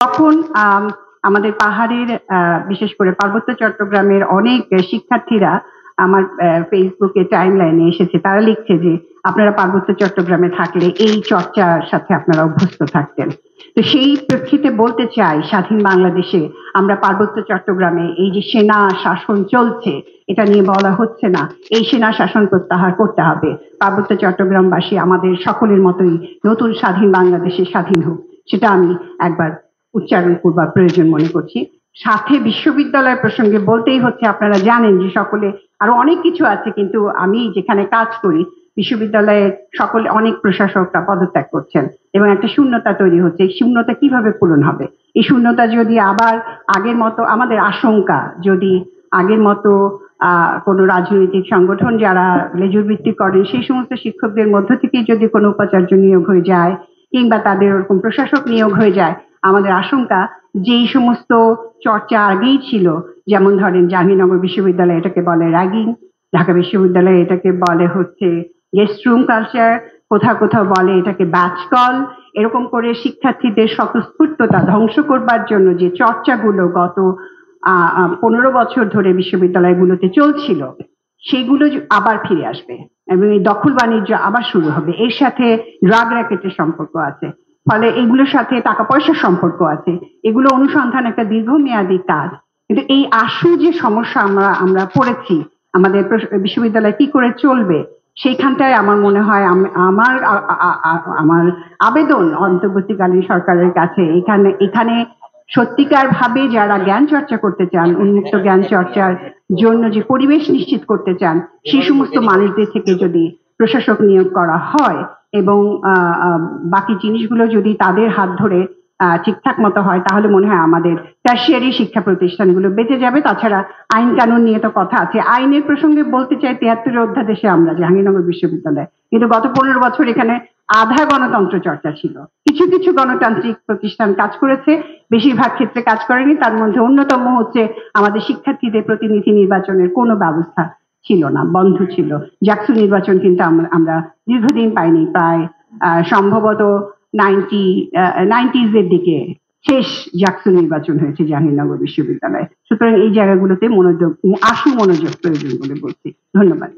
তখন আমাদের পাহাড়ের বিশেষ করে পার্বত্য চট্টগ্রামের অনেক শিক্ষার্থীরা আমার ফেসবুকে টাইমলাইনে এসেছে। তারা লিখছে যে আপনারা পার্বত্য চট্টগ্রামে থাকলে এই চর্চার সাথে আপনারা অভ্যস্ত থাকতেন। তো সেই প্রেক্ষিতে বলতে চাই, স্বাধীন বাংলাদেশে আমরা পার্বত্য চট্টগ্রামে এই যে সেনা শাসন চলছে, এটা নিয়ে বলা হচ্ছে না, এই সেনা শাসন প্রত্যাহার করতে হবে। পার্বত্য চট্টগ্রামবাসী আমাদের সকলের মতোই নতুন স্বাধীন বাংলাদেশে স্বাধীন হোক, সেটা আমি একবার উচ্চারণ করবার প্রয়োজন মনে করছি। সাথে বিশ্ববিদ্যালয় প্রসঙ্গে বলতেই হচ্ছে, আপনারা জানেন যে সকলে আরো অনেক কিছু আছে, কিন্তু আমি যেখানে কাজ করি বিশ্ববিদ্যালয়ে সকলে অনেক প্রশাসকরা পদত্যাগ করছেন এবং একটা শূন্যতা তৈরি হচ্ছে। এই শূন্যতা কিভাবে পূরণ হবে? এই শূন্যতা যদি আবার আগের মতো, আমাদের আশঙ্কা যদি আগের মতো কোনো রাজনৈতিক সংগঠন যারা লেজুর ভিত্তি করেন সেই সমস্ত শিক্ষকদের মধ্য থেকে যদি কোনো উপাচার্য নিয়োগ হয়ে যায় কিংবা তাদের ওরকম প্রশাসক নিয়োগ হয়ে যায়, আমাদের আশঙ্কা যে এই সমস্ত চর্চা আগেই ছিল, যেমন ধরেন জাহাঙ্গীরনগর বিশ্ববিদ্যালয় এটাকে বলে র্যাগিং, ঢাকা বিশ্ববিদ্যালয়ে এটাকে বলে হচ্ছে গেস্ট রুম কালচার, কোথাও কোথাও বলে এটাকে ব্যাচ কল, এরকম করে শিক্ষার্থীদের স্বতঃস্ফূর্ততা ধ্বংস করবার জন্য যে চর্চাগুলো গত 15 বছর ধরে বিশ্ববিদ্যালয়গুলোতে চলছিল, সেগুলো আবার ফিরে আসবে এবং এই দখল বাণিজ্য আবার শুরু হবে। এর সাথে ড্রাগ র্যাকেটের সম্পর্ক আছে, ফলে এগুলোর সাথে টাকা পয়সার সম্পর্ক আছে। এগুলো অনুসন্ধান একটা দীর্ঘমেয়াদী কাজ, কিন্তু এই আশু যে সমস্যা আমরা পড়েছি, আমাদের বিশ্ববিদ্যালয় কি করে চলবে, সেইখানটায় আমার মনে হয় আমার আবেদন অন্তর্বর্তীকালীন সরকারের কাছে, এখানে সত্যিকার ভাবে যারা জ্ঞান চর্চা করতে চান, উন্মুক্ত জ্ঞান চর্চার জন্য যে পরিবেশ নিশ্চিত করতে চান, সেই সমস্ত মানুষদের থেকে যদি প্রশাসক নিয়োগ করা হয় এবং বাকি জিনিসগুলো যদি তাদের হাত ধরে ঠিকঠাক মতো হয়, তাহলে মনে হয় আমাদের টারশিয়ারি শিক্ষা প্রতিষ্ঠানগুলো বেঁচে যাবে। তাছাড়া আইন কানুন নিয়ে তো কথা আছে। আইনের প্রসঙ্গে বলতে চাই, 73 অধ্যাদেশে আমরা জাহাঙ্গীরনগর বিশ্ববিদ্যালয়, কিন্তু গত 15 বছর এখানে আধা গণতন্ত্র চর্চা ছিল। কিছু কিছু গণতান্ত্রিক প্রতিষ্ঠান কাজ করেছে, বেশিরভাগ ক্ষেত্রে কাজ করেনি। তার মধ্যে অন্যতম হচ্ছে আমাদের শিক্ষার্থীদের প্রতিনিধি নির্বাচনের কোনো ব্যবস্থা ছিল না, বন্ধ ছিল। জাকসু নির্বাচন কিন্তু আমরা দীর্ঘদিন পাইনি, প্রায় সম্ভবত 90s এর দিকে শেষ জাকসু নির্বাচন হয়েছে জাহাঙ্গীরনগর বিশ্ববিদ্যালয়ে। সুতরাং এই জায়গাগুলোতে আশু মনোযোগ প্রয়োজন বলে বলছি। ধন্যবাদ।